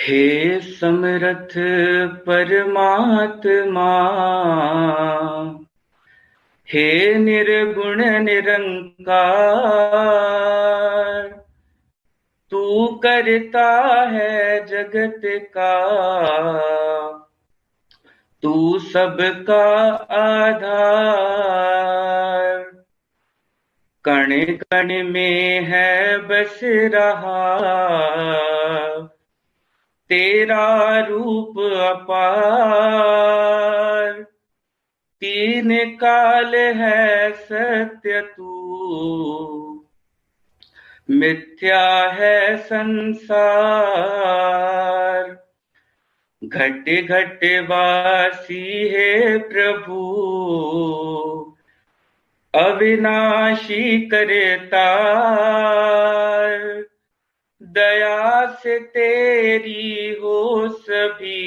हे समर्थ परमात्मा, हे निर्गुण निरंकार, तू करता है जगत का, तू सबका आधार। कण कण में है बस रहा तेरा रूप अपार। तीन काल है सत्य तू, मिथ्या है संसार। घट घट वासी है प्रभु, अविनाशी करतार। दया से तेरी हो सभी,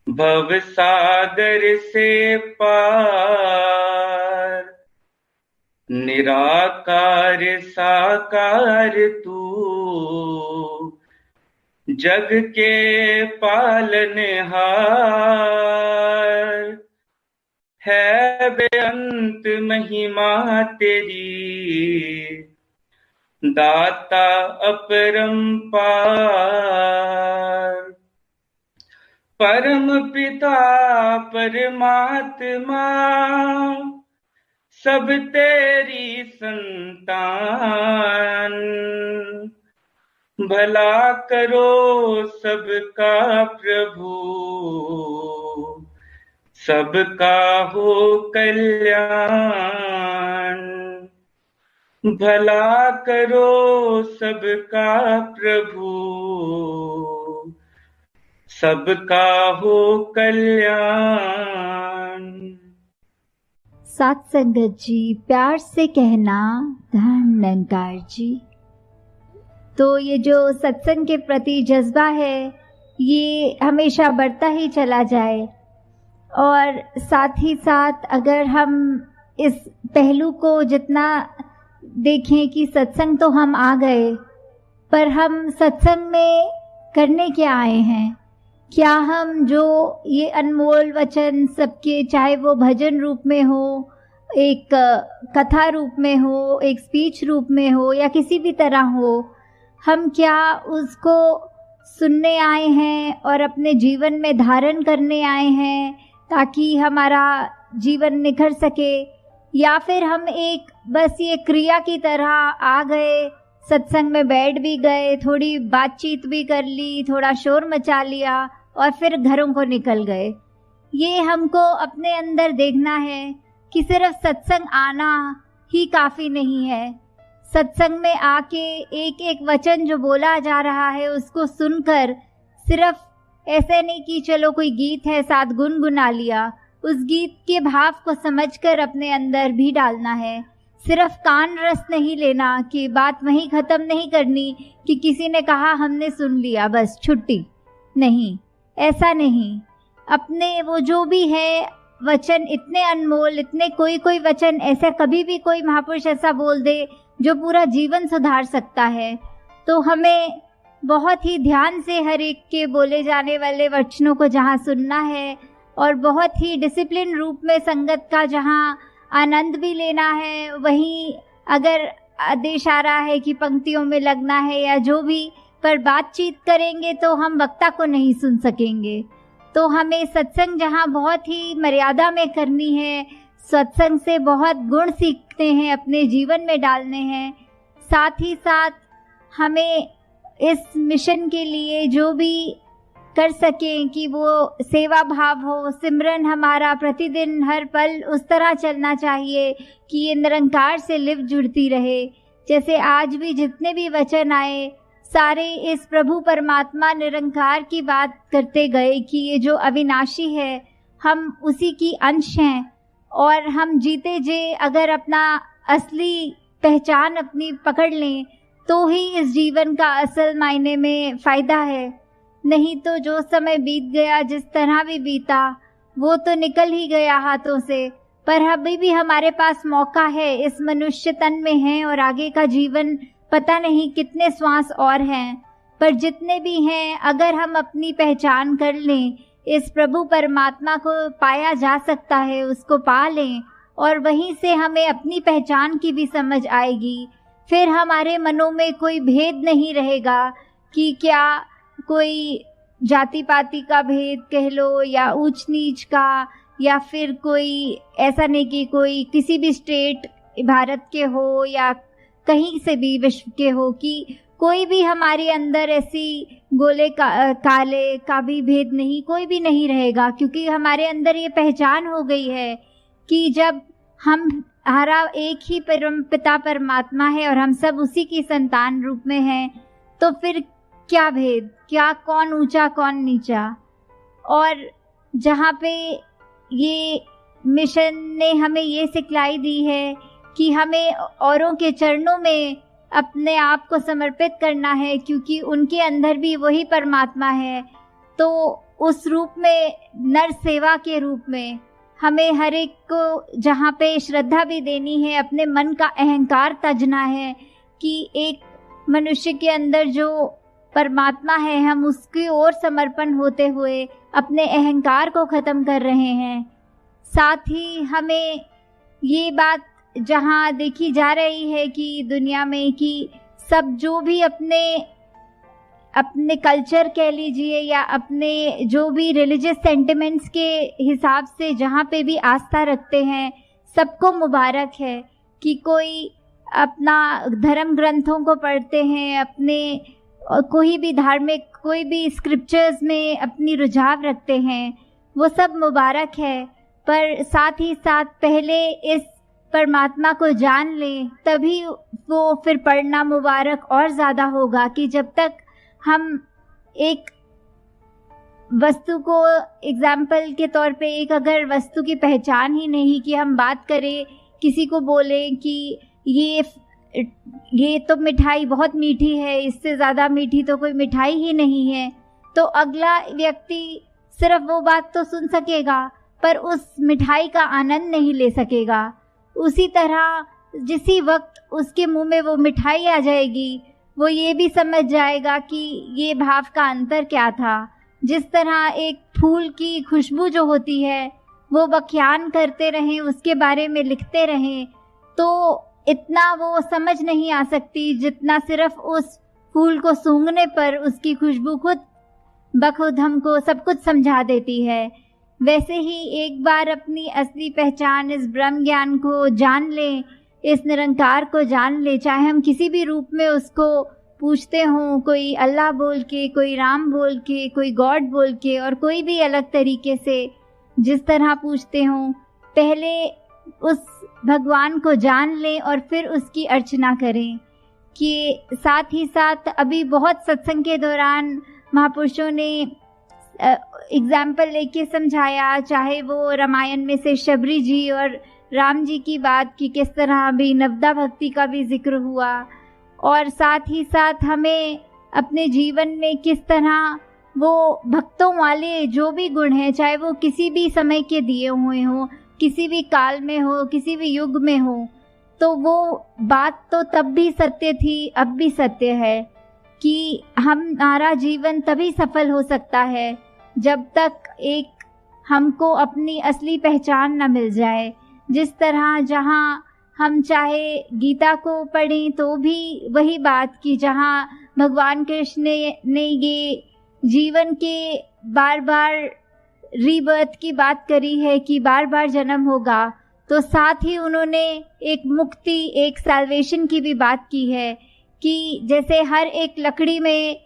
भव सागर से पार। निराकार साकार तू, जग के पालनहार। है बेअंत महिमा तेरी, दाता अपरंपार। परम पिता परमात्मा, सब तेरी संतान। भला करो सबका प्रभु, सबका हो कल्याण। भला करो सबका प्रभु, सबका हो कल्याण। साथ संगत जी, प्यार से कहना धन निरंकार जी। तो ये जो सत्संग के प्रति जज्बा है, ये हमेशा बढ़ता ही चला जाए। और साथ ही साथ अगर हम इस पहलू को जितना देखें कि सत्संग तो हम आ गए, पर हम सत्संग में करने क्या आए हैं? क्या हम जो ये अनमोल वचन सबके, चाहे वो भजन रूप में हो, एक कथा रूप में हो, एक स्पीच रूप में हो, या किसी भी तरह हो, हम क्या उसको सुनने आए हैं और अपने जीवन में धारण करने आए हैं ताकि हमारा जीवन निखर सके? या फिर हम एक बस ये क्रिया की तरह आ गए, सत्संग में बैठ भी गए, थोड़ी बातचीत भी कर ली, थोड़ा शोर मचा लिया और फिर घरों को निकल गए? ये हमको अपने अंदर देखना है कि सिर्फ सत्संग आना ही काफ़ी नहीं है। सत्संग में आके एक एक वचन जो बोला जा रहा है उसको सुनकर सिर्फ ऐसे नहीं कि चलो कोई गीत है साथ गुनगुना लिया, उस गीत के भाव को समझकर अपने अंदर भी डालना है। सिर्फ कान रस नहीं लेना कि बात वहीं ख़त्म नहीं करनी कि किसी ने कहा हमने सुन लिया बस छुट्टी, नहीं, ऐसा नहीं। अपने वो जो भी है वचन इतने अनमोल, इतने कोई कोई वचन ऐसे कभी भी कोई महापुरुष ऐसा बोल दे जो पूरा जीवन सुधार सकता है। तो हमें बहुत ही ध्यान से हर एक के बोले जाने वाले वचनों को जहाँ सुनना है और बहुत ही डिसिप्लिन रूप में संगत का जहाँ आनंद भी लेना है, वहीं अगर आदेश आ रहा है कि पंक्तियों में लगना है या जो भी, पर बातचीत करेंगे तो हम वक्ता को नहीं सुन सकेंगे। तो हमें सत्संग जहाँ बहुत ही मर्यादा में करनी है, सत्संग से बहुत गुण सीखते हैं, अपने जीवन में डालने हैं। साथ ही साथ हमें इस मिशन के लिए जो भी कर सकें कि वो सेवा भाव हो, सिमरन हमारा प्रतिदिन हर पल उस तरह चलना चाहिए कि ये निरंकार से लिप्त जुड़ती रहे। जैसे आज भी जितने भी वचन आए सारे इस प्रभु परमात्मा निरंकार की बात करते गए कि ये जो अविनाशी है हम उसी की अंश हैं, और हम जीते जे अगर अपना असली पहचान अपनी पकड़ लें तो ही इस जीवन का असल मायने में फ़ायदा है। नहीं तो जो समय बीत गया, जिस तरह भी बीता, वो तो निकल ही गया हाथों से। पर अभी भी हमारे पास मौका है, इस मनुष्य तन में है और आगे का जीवन पता नहीं कितने श्वास और हैं। पर जितने भी हैं, अगर हम अपनी पहचान कर लें, इस प्रभु परमात्मा को पाया जा सकता है, उसको पा लें और वहीं से हमें अपनी पहचान की भी समझ आएगी। फिर हमारे मनों में कोई भेद नहीं रहेगा कि क्या कोई जाति पाति का भेद कह लो या ऊंच नीच का, या फिर कोई ऐसा नहीं कि कोई किसी भी स्टेट भारत के हो या कहीं से भी विश्व के हो, कि कोई भी हमारे अंदर ऐसी गोले काले का भी भेद नहीं, कोई भी नहीं रहेगा, क्योंकि हमारे अंदर ये पहचान हो गई है कि जब हमारा एक ही परम पिता परमात्मा है और हम सब उसी की संतान रूप में हैं, तो फिर क्या भेद, क्या कौन ऊंचा कौन नीचा। और जहाँ पे ये मिशन ने हमें ये सिखलाई दी है कि हमें औरों के चरणों में अपने आप को समर्पित करना है, क्योंकि उनके अंदर भी वही परमात्मा है। तो उस रूप में, नर सेवा के रूप में, हमें हर एक को जहाँ पे श्रद्धा भी देनी है, अपने मन का अहंकार तजना है कि एक मनुष्य के अंदर जो परमात्मा है, हम उसकी ओर समर्पण होते हुए अपने अहंकार को खत्म कर रहे हैं। साथ ही हमें ये बात जहाँ देखी जा रही है कि दुनिया में कि सब जो भी अपने कल्चर कह लीजिए या अपने जो भी रिलीजियस सेंटिमेंट्स के हिसाब से जहाँ पे भी आस्था रखते हैं, सबको मुबारक है कि कोई अपना धर्म ग्रंथों को पढ़ते हैं, अपने कोई भी धार्मिक, कोई भी स्क्रिप्चर्स में अपनी रुझाव रखते हैं, वो सब मुबारक है। पर साथ ही साथ पहले इस परमात्मा को जान लें, तभी वो फिर पढ़ना मुबारक और ज़्यादा होगा। कि जब तक हम एक वस्तु को एग्जाम्पल के तौर पे, एक अगर वस्तु की पहचान ही नहीं, कि हम बात करें, किसी को बोलें कि ये तो मिठाई बहुत मीठी है, इससे ज़्यादा मीठी तो कोई मिठाई ही नहीं है, तो अगला व्यक्ति सिर्फ वो बात तो सुन सकेगा पर उस मिठाई का आनंद नहीं ले सकेगा। उसी तरह जिसी वक्त उसके मुंह में वो मिठाई आ जाएगी, वो ये भी समझ जाएगा कि ये भाव का अंतर क्या था। जिस तरह एक फूल की खुशबू जो होती है, वो व्याख्यान करते रहें, उसके बारे में लिखते रहें, तो इतना वो समझ नहीं आ सकती जितना सिर्फ उस फूल को सूंघने पर उसकी खुशबू खुद बखुद हमको सब कुछ समझा देती है। वैसे ही एक बार अपनी असली पहचान, इस ब्रह्म ज्ञान को जान लें, इस निरंकार को जान ले, चाहे हम किसी भी रूप में उसको पूछते हों, कोई अल्लाह बोल के, कोई राम बोल के, कोई गॉड बोल के, और कोई भी अलग तरीके से जिस तरह पूछते हों, पहले उस भगवान को जान लें और फिर उसकी अर्चना करें। कि साथ ही साथ अभी बहुत सत्संग के दौरान महापुरुषों ने एग्जाम्पल लेके समझाया, चाहे वो रामायण में से शबरी जी और राम जी की बात की, किस तरह भी नवदा भक्ति का भी जिक्र हुआ, और साथ ही साथ हमें अपने जीवन में किस तरह वो भक्तों वाले जो भी गुण हैं, चाहे वो किसी भी समय के दिए हुए हों, किसी भी काल में हो, किसी भी युग में हो, तो वो बात तो तब भी सत्य थी, अब भी सत्य है कि हमारा जीवन तभी सफल हो सकता है जब तक एक हमको अपनी असली पहचान न मिल जाए। जिस तरह जहाँ हम चाहे गीता को पढ़ें तो भी वही बात की, जहाँ भगवान कृष्ण ने ये जीवन के बार बार रीबर्थ की बात करी है कि बार बार जन्म होगा, तो साथ ही उन्होंने एक मुक्ति, एक सैल्वेशन की भी बात की है कि जैसे हर एक लकड़ी में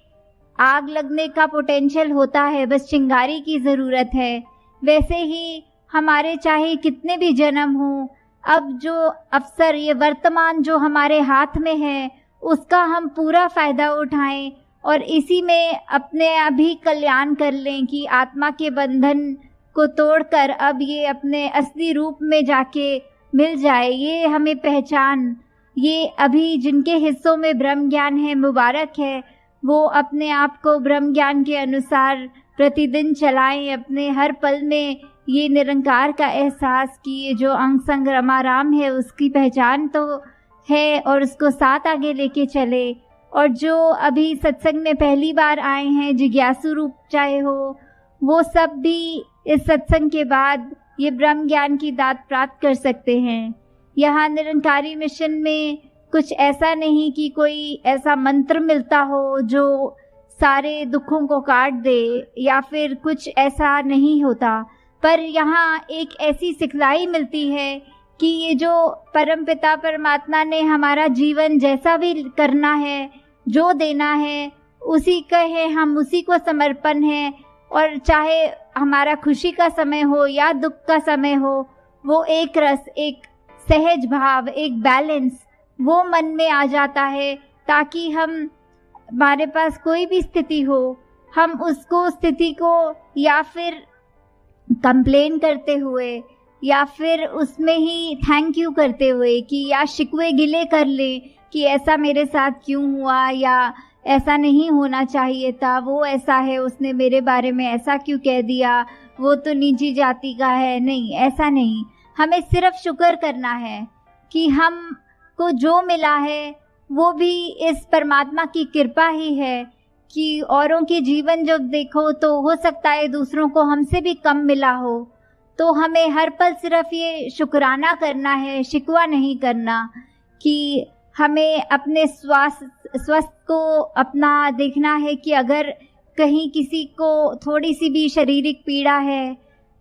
आग लगने का पोटेंशियल होता है, बस चिंगारी की ज़रूरत है, वैसे ही हमारे चाहे कितने भी जन्म हों, अब जो अवसर, ये वर्तमान जो हमारे हाथ में है, उसका हम पूरा फ़ायदा उठाएं और इसी में अपने अभी कल्याण कर लें कि आत्मा के बंधन को तोड़कर अब ये अपने असली रूप में जाके मिल जाए। ये हमें पहचान, ये अभी जिनके हिस्सों में ब्रह्म ज्ञान है, मुबारक है, वो अपने आप को ब्रह्म ज्ञान के अनुसार प्रतिदिन चलाएं, अपने हर पल में ये निरंकार का एहसास कि ये जो अंग संग रमाराम है उसकी पहचान तो है और उसको साथ आगे लेके चले। और जो अभी सत्संग में पहली बार आए हैं, जिज्ञासु रूप चाहे हो, वो सब भी इस सत्संग के बाद ये ब्रह्म ज्ञान की दात प्राप्त कर सकते हैं। यहाँ निरंकारी मिशन में कुछ ऐसा नहीं कि कोई ऐसा मंत्र मिलता हो जो सारे दुखों को काट दे, या फिर कुछ ऐसा नहीं होता, पर यहाँ एक ऐसी सिखलाई मिलती है कि ये जो परमपिता परमात्मा ने हमारा जीवन जैसा भी करना है, जो देना है, उसी का है, हम उसी को समर्पण है। और चाहे हमारा खुशी का समय हो या दुख का समय हो, वो एक रस, एक सहज भाव, एक बैलेंस वो मन में आ जाता है, ताकि हमारे पास कोई भी स्थिति हो, हम उसको स्थिति को या फिर कंप्लेन करते हुए या फिर उसमें ही थैंक यू करते हुए कि या शिकवे गिले कर ले कि ऐसा मेरे साथ क्यों हुआ, या ऐसा नहीं होना चाहिए था, वो ऐसा है, उसने मेरे बारे में ऐसा क्यों कह दिया, वो तो नीची जाति का है। नहीं, ऐसा नहीं, हमें सिर्फ शुक्र करना है कि हमको जो मिला है वो भी इस परमात्मा की कृपा ही है। कि औरों के जीवन जब देखो तो हो सकता है दूसरों को हमसे भी कम मिला हो, तो हमें हर पल सिर्फ ये शुक्राना करना है, शिकवा नहीं करना। कि हमें अपने स्वास्थ्य को अपना देखना है कि अगर कहीं किसी को थोड़ी सी भी शारीरिक पीड़ा है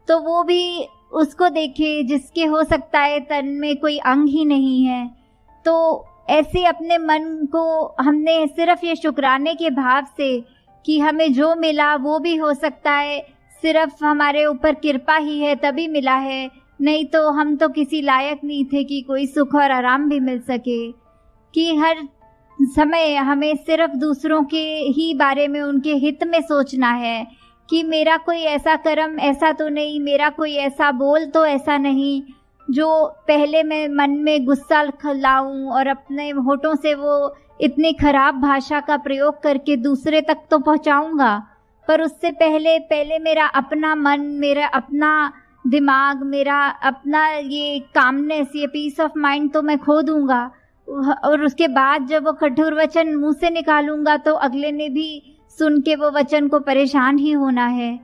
तो वो भी उसको देखे, जिसके हो सकता है तन में कोई अंग ही नहीं है। तो ऐसे अपने मन को हमने सिर्फ ये शुक्राने के भाव से कि हमें जो मिला वो भी हो सकता है सिर्फ हमारे ऊपर कृपा ही है तभी मिला है, नहीं तो हम तो किसी लायक नहीं थे कि कोई सुख और आराम भी मिल सके। कि हर समय हमें सिर्फ दूसरों के ही बारे में, उनके हित में सोचना है कि मेरा कोई ऐसा कर्म ऐसा तो नहीं, मेरा कोई ऐसा बोल तो ऐसा नहीं जो पहले मैं मन में गुस्सा लाऊं और अपने होठों से वो इतनी खराब भाषा का प्रयोग करके दूसरे तक तो पहुंचाऊंगा, पर उससे पहले मेरा अपना मन, मेरा अपना दिमाग, मेरा अपना ये कामनेस, ये पीस ऑफ माइंड तो मैं खो दूंगा। और उसके बाद जब वो कठोर वचन मुंह से निकालूंगा तो अगले ने भी सुन के वो वचन को परेशान ही होना है।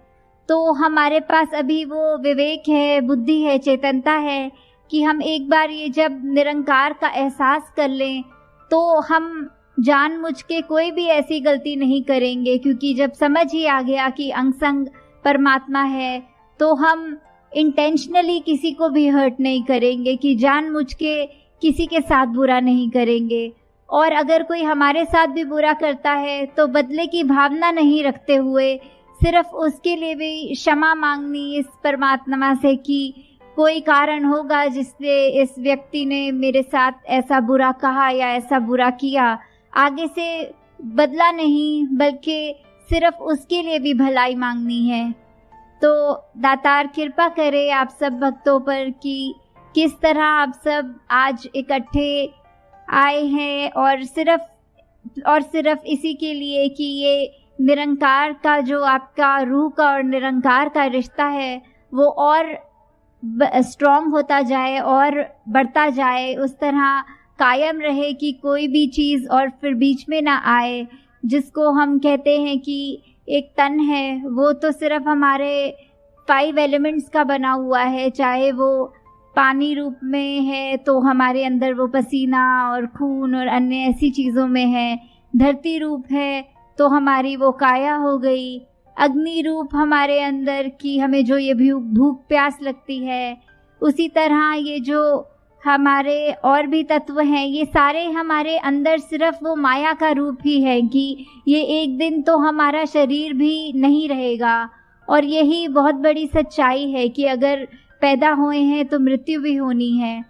तो हमारे पास अभी वो विवेक है, बुद्धि है, चेतनता है कि हम एक बार ये जब निरंकार का एहसास कर लें तो हम जानबूझ के कोई भी ऐसी गलती नहीं करेंगे, क्योंकि जब समझ ही आ गया कि अंग संग परमात्मा है तो हम इंटेंशनली किसी को भी हर्ट नहीं करेंगे, कि जानबूझ के किसी के साथ बुरा नहीं करेंगे। और अगर कोई हमारे साथ भी बुरा करता है तो बदले की भावना नहीं रखते हुए सिर्फ उसके लिए भी क्षमा मांगनी इस परमात्मा से कि कोई कारण होगा जिससे इस व्यक्ति ने मेरे साथ ऐसा बुरा कहा या ऐसा बुरा किया, आगे से बदला नहीं बल्कि सिर्फ उसके लिए भी भलाई मांगनी है। तो दातार कृपा करे आप सब भक्तों पर कि किस तरह आप सब आज इकट्ठे आए हैं और सिर्फ इसी के लिए कि ये निरंकार का जो आपका रूह का और निरंकार का रिश्ता है वो और स्ट्रॉन्ग होता जाए और बढ़ता जाए, उस तरह कायम रहे कि कोई भी चीज़ और फिर बीच में ना आए। जिसको हम कहते हैं कि एक तन है वो तो सिर्फ हमारे 5 एलिमेंट्स का बना हुआ है, चाहे वो पानी रूप में है तो हमारे अंदर वो पसीना और खून और अन्य ऐसी चीज़ों में है, धरती रूप है तो हमारी वो काया हो गई, अग्नि रूप हमारे अंदर की हमें जो ये भूख प्यास लगती है, उसी तरह ये जो हमारे और भी तत्व हैं ये सारे हमारे अंदर सिर्फ वो माया का रूप ही है कि ये एक दिन तो हमारा शरीर भी नहीं रहेगा। और यही बहुत बड़ी सच्चाई है कि अगर पैदा हुए हैं तो मृत्यु भी होनी है।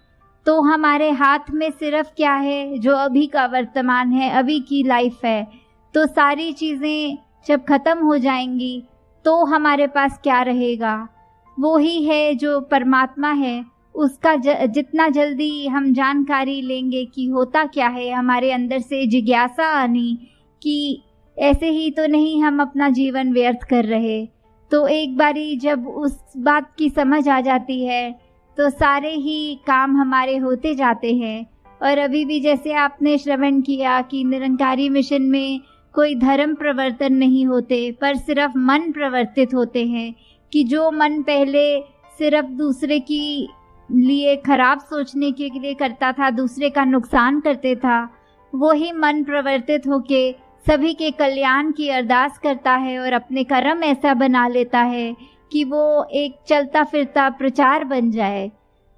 तो हमारे हाथ में सिर्फ क्या है, जो अभी का वर्तमान है, अभी की लाइफ है। तो सारी चीज़ें जब ख़त्म हो जाएंगी तो हमारे पास क्या रहेगा, वो ही है जो परमात्मा है। उसका जितना जल्दी हम जानकारी लेंगे कि होता क्या है, हमारे अंदर से जिज्ञासा आनी कि ऐसे ही तो नहीं हम अपना जीवन व्यर्थ कर रहे, तो एक बारी जब उस बात की समझ आ जाती है तो सारे ही काम हमारे होते जाते हैं और अभी भी जैसे आपने श्रवण किया कि निरंकारी मिशन में कोई धर्म प्रवर्तन नहीं होते, पर सिर्फ मन प्रवर्तित होते हैं, कि जो मन पहले सिर्फ दूसरे की लिए खराब सोचने के लिए करता था, दूसरे का नुकसान करते था, वही मन प्रवर्तित होके सभी के कल्याण की अरदास करता है और अपने कर्म ऐसा बना लेता है कि वो एक चलता फिरता प्रचार बन जाए।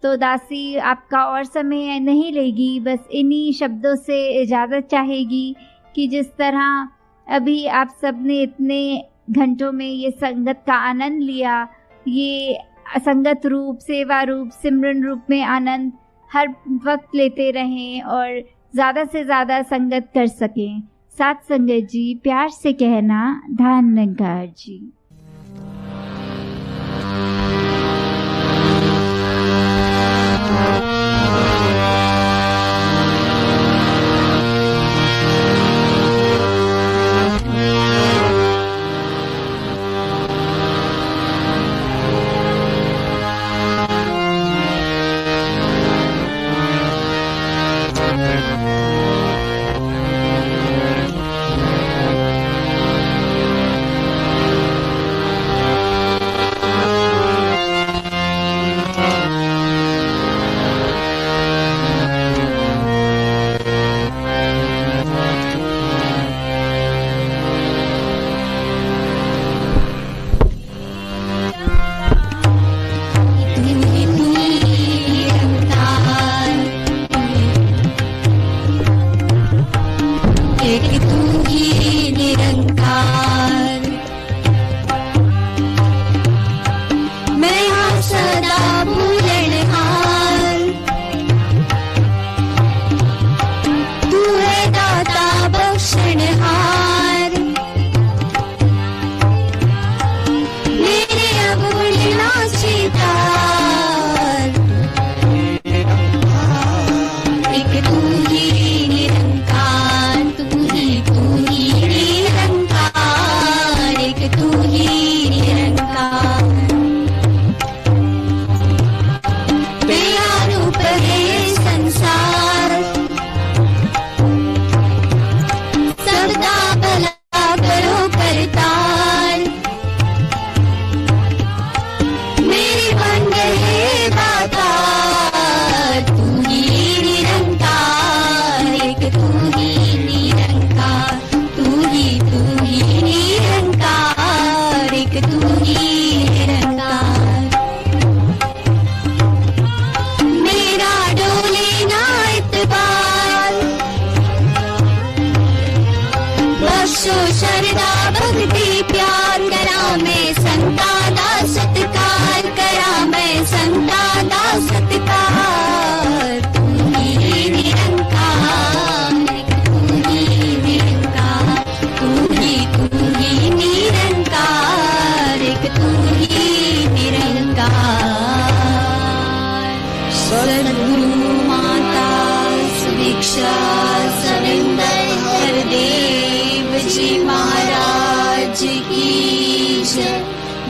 तो दासी आपका और समय नहीं लेगी, बस इन्हीं शब्दों से इजाज़त चाहेगी कि जिस तरह अभी आप सब ने इतने घंटों में ये संगत का आनंद लिया, ये संगत रूप, सेवा रूप, सिमरन रूप में आनंद हर वक्त लेते रहें और ज़्यादा से ज़्यादा संगत कर सकें। साथ संगत जी, प्यार से कहना धान निरंकार जी।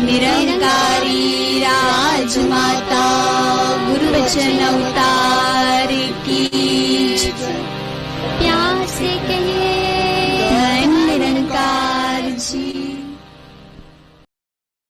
निरंकारी राजमाता गुरु वचन अवतार